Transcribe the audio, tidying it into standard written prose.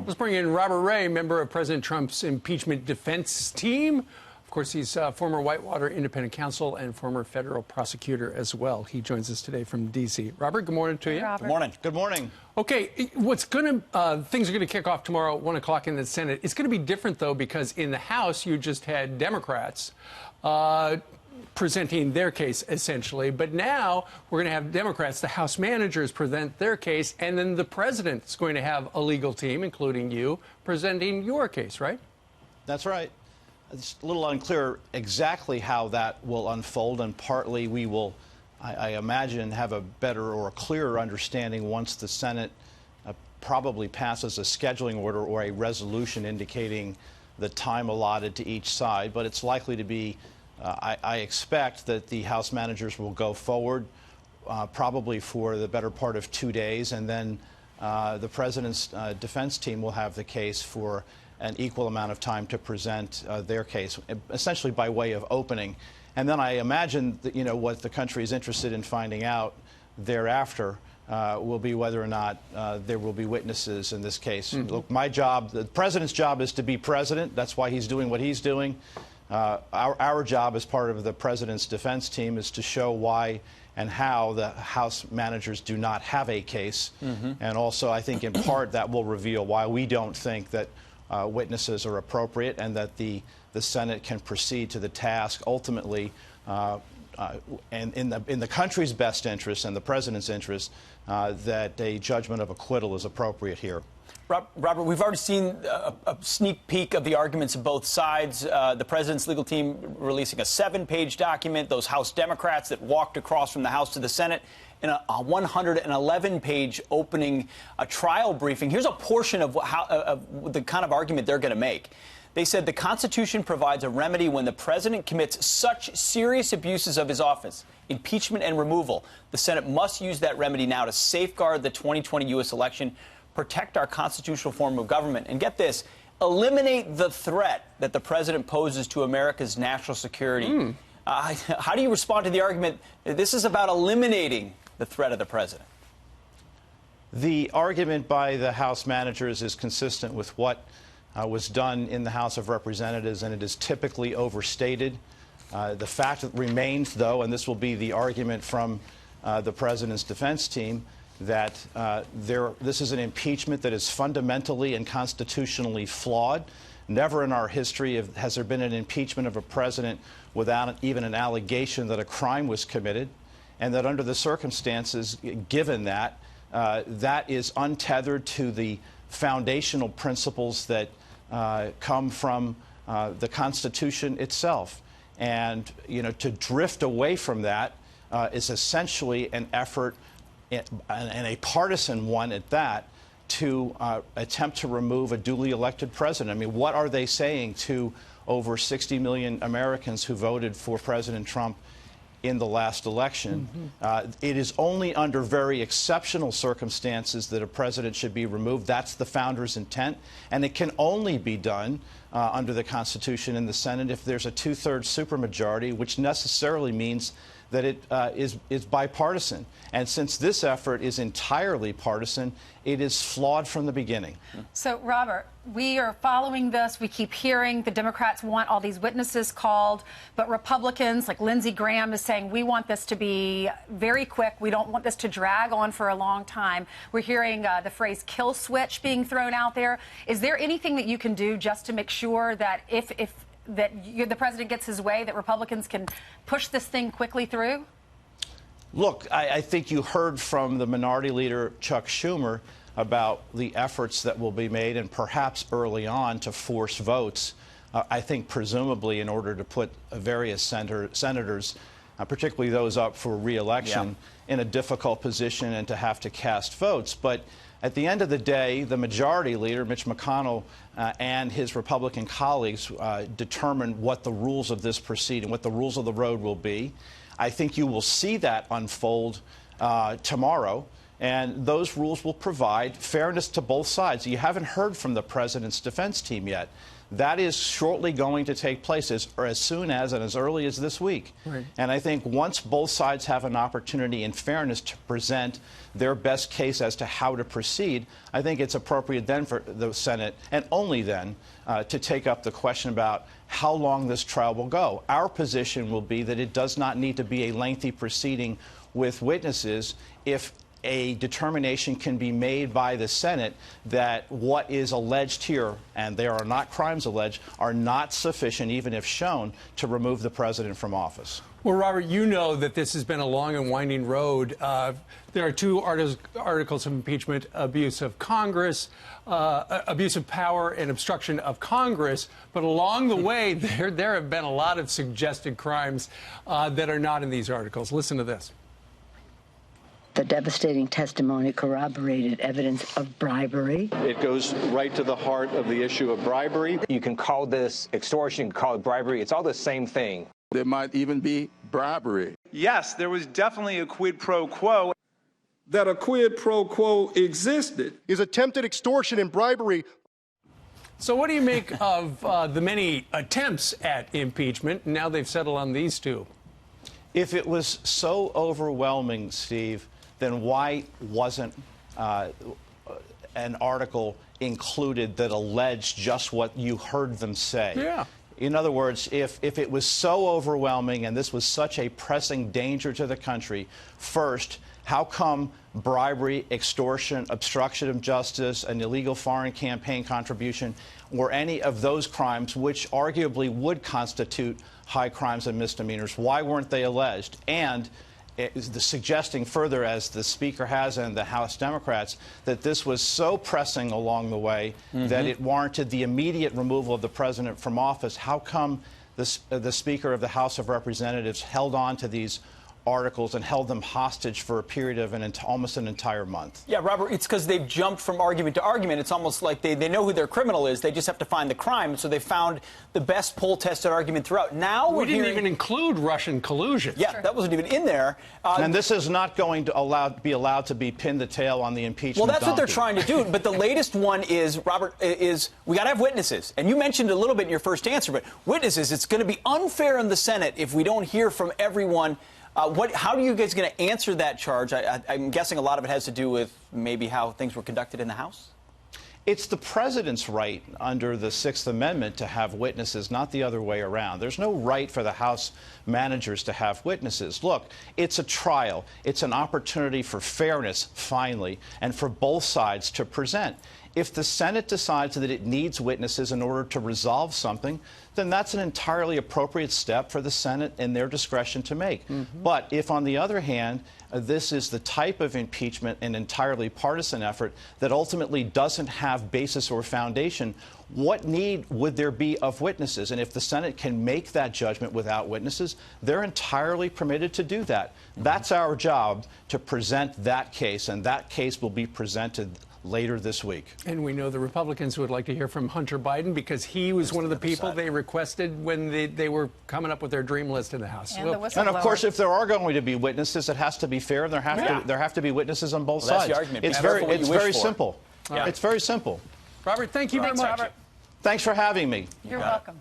Let's bring in Robert Ray, member of President Trump's impeachment defense team. Of course, he's former Whitewater independent counsel and former federal prosecutor as well. He joins us today from D.C. Robert, good morning to you. Good morning. Good morning. Okay, things are going to kick off tomorrow at 1 o'clock in the Senate. It's going to be different, though, because in the House, you just had Democrats presenting their case, essentially. But now we're going to have Democrats, the House managers, present their case, and then the president's going to have a legal team, including you, presenting your case, right? That's right. It's a little unclear exactly how that will unfold, and partly we will, I imagine, have a better or a clearer understanding once the Senate probably passes a scheduling order or a resolution indicating the time allotted to each side. But it's likely to be, I expect that the House managers will go forward probably for the better part of 2 days, and then the president's defense team will have the case for an equal amount of time to present their case, essentially by way of opening. And then I imagine that, what the country is interested in finding out thereafter will be whether or not there will be witnesses in this case. Look, my job, the president's job, is to be president. That's why he's doing what he's doing. Our job as part of the president's defense team is to show why and how the House managers do not have a case. And also, I think in part that will reveal why we don't think that witnesses are appropriate, and that the Senate can proceed to the task ultimately, and in the country's best interest and the president's interest, that a judgment of acquittal is appropriate here. Robert, we've already seen a sneak peek of the arguments of both sides. The president's legal team releasing a 7-page document, those House Democrats that walked across from the House to the Senate, in a 111-page opening trial briefing. Here's a portion of the kind of argument they're going to make. They said the Constitution provides a remedy when the president commits such serious abuses of his office, impeachment and removal. The Senate must use that remedy now to safeguard the 2020 U.S. election, protect our constitutional form of government, and get this, eliminate the threat that the president poses to America's national security. How do you respond to the argument that this is about eliminating the threat of the president? The argument by the House managers is consistent with what was done in the House of Representatives, and it is typically overstated. The fact remains, though, and this will be the argument from the president's defense team, that this is an impeachment that is fundamentally and constitutionally flawed. Never in our history has there been an impeachment of a president without even an allegation that a crime was committed, and that under the circumstances given that, that is untethered to the foundational principles that come from the Constitution itself. And, to drift away from that is essentially an effort, and a partisan one at that, to attempt to remove a duly elected president. I mean, what are they saying to over 60 million Americans who voted for President Trump in the last election? It is only under very exceptional circumstances that a president should be removed. That's the founders' intent, and it can only be done under the Constitution in the Senate if there's a 2/3 supermajority, which necessarily means that it is bipartisan. And since this effort is entirely partisan, it is flawed from the beginning. So, Robert, we are following this. We keep hearing the Democrats want all these witnesses called, but Republicans, like Lindsey Graham, is saying we want this to be very quick. We don't want this to drag on for a long time. We're hearing the phrase kill switch being thrown out there. Is there anything that you can do just to make sure that if the president gets his way, that Republicans can push this thing quickly through? Look, I think you heard from the minority leader, Chuck Schumer, about the efforts that will be made, and perhaps early on, to force votes, I think presumably in order to put various senators, particularly those up for re-election, in a difficult position and to have to cast votes. But at the end of the day, the majority leader, Mitch McConnell, and his Republican colleagues determine what the rules of this proceeding, what the rules of the road will be. I think you will see that unfold tomorrow. And those rules will provide fairness to both sides. You haven't heard from the president's defense team yet. That is shortly going to take place as soon as and as early as this week. Right. And I think once both sides have an opportunity in fairness to present their best case as to how to proceed, I think it's appropriate then for the Senate, and only then, to take up the question about how long this trial will go. Our position will be that it does not need to be a lengthy proceeding with witnesses if a determination can be made by the Senate that what is alleged here, and there are not crimes alleged, are not sufficient, even if shown, to remove the president from office. Well, Robert, you know that this has been a long and winding road. There are two articles of impeachment: abuse of Congress, abuse of power, and obstruction of Congress. But along the way, there have been a lot of suggested crimes that are not in these articles. Listen to this. The devastating testimony corroborated evidence of bribery. It goes right to the heart of the issue of bribery. You can call this extortion, you can call it bribery. It's all the same thing. There might even be bribery. Yes, there was definitely a quid pro quo. That a quid pro quo existed is attempted extortion and bribery. So what do you make of the many attempts at impeachment? Now they've settled on these two. If it was so overwhelming, Steve, then why wasn't an article included that alleged just what you heard them say? Yeah. In other words, if it was so overwhelming and this was such a pressing danger to the country, first, how come bribery, extortion, obstruction of justice, an illegal foreign campaign contribution, or any of those crimes, which arguably would constitute high crimes and misdemeanors, why weren't they alleged? And suggesting further, as the Speaker has and the House Democrats, that this was so pressing along the way that it warranted the immediate removal of the president from office. How come the Speaker of the House of Representatives held on to these articles and held them hostage for a period of almost an entire month? Yeah, Robert, it's because they've jumped from argument to argument. It's almost like they know who their criminal is. They just have to find the crime. So they found the best poll-tested argument throughout. Now we didn't even include Russian collusion. Yeah, sure. That wasn't even in there. And this is not going to be allowed to be pinned the tail on the impeachment. Well, that's what they're trying to do. But the latest one is, Robert, is we got to have witnesses. And you mentioned a little bit in your first answer, but witnesses, it's going to be unfair in the Senate if we don't hear from everyone. How are you guys going to answer that charge? I'm guessing a lot of it has to do with maybe how things were conducted in the House? It's the president's right under the Sixth Amendment to have witnesses, not the other way around. There's no right for the House managers to have witnesses. Look, it's a trial. It's an opportunity for fairness, finally, and for both sides to present. If the Senate decides that it needs witnesses in order to resolve something, then that's an entirely appropriate step for the Senate in their discretion to make. But if, on the other hand, this is the type of impeachment, an entirely partisan effort that ultimately doesn't have basis or foundation, what need would there be of witnesses? And if the Senate can make that judgment without witnesses, they're entirely permitted to do that. That's our job, to present that case, and that case will be presented later this week. And we know the Republicans would like to hear from Hunter Biden because he was one of the people they requested when they were coming up with their dream list in the House. And, and of course, if there are going to be witnesses, it has to be fair. There have to be witnesses on both sides. That's the argument. It's very simple. Yeah. It's very simple. Robert, thank you very much. Robert. Thanks for having me. You're welcome.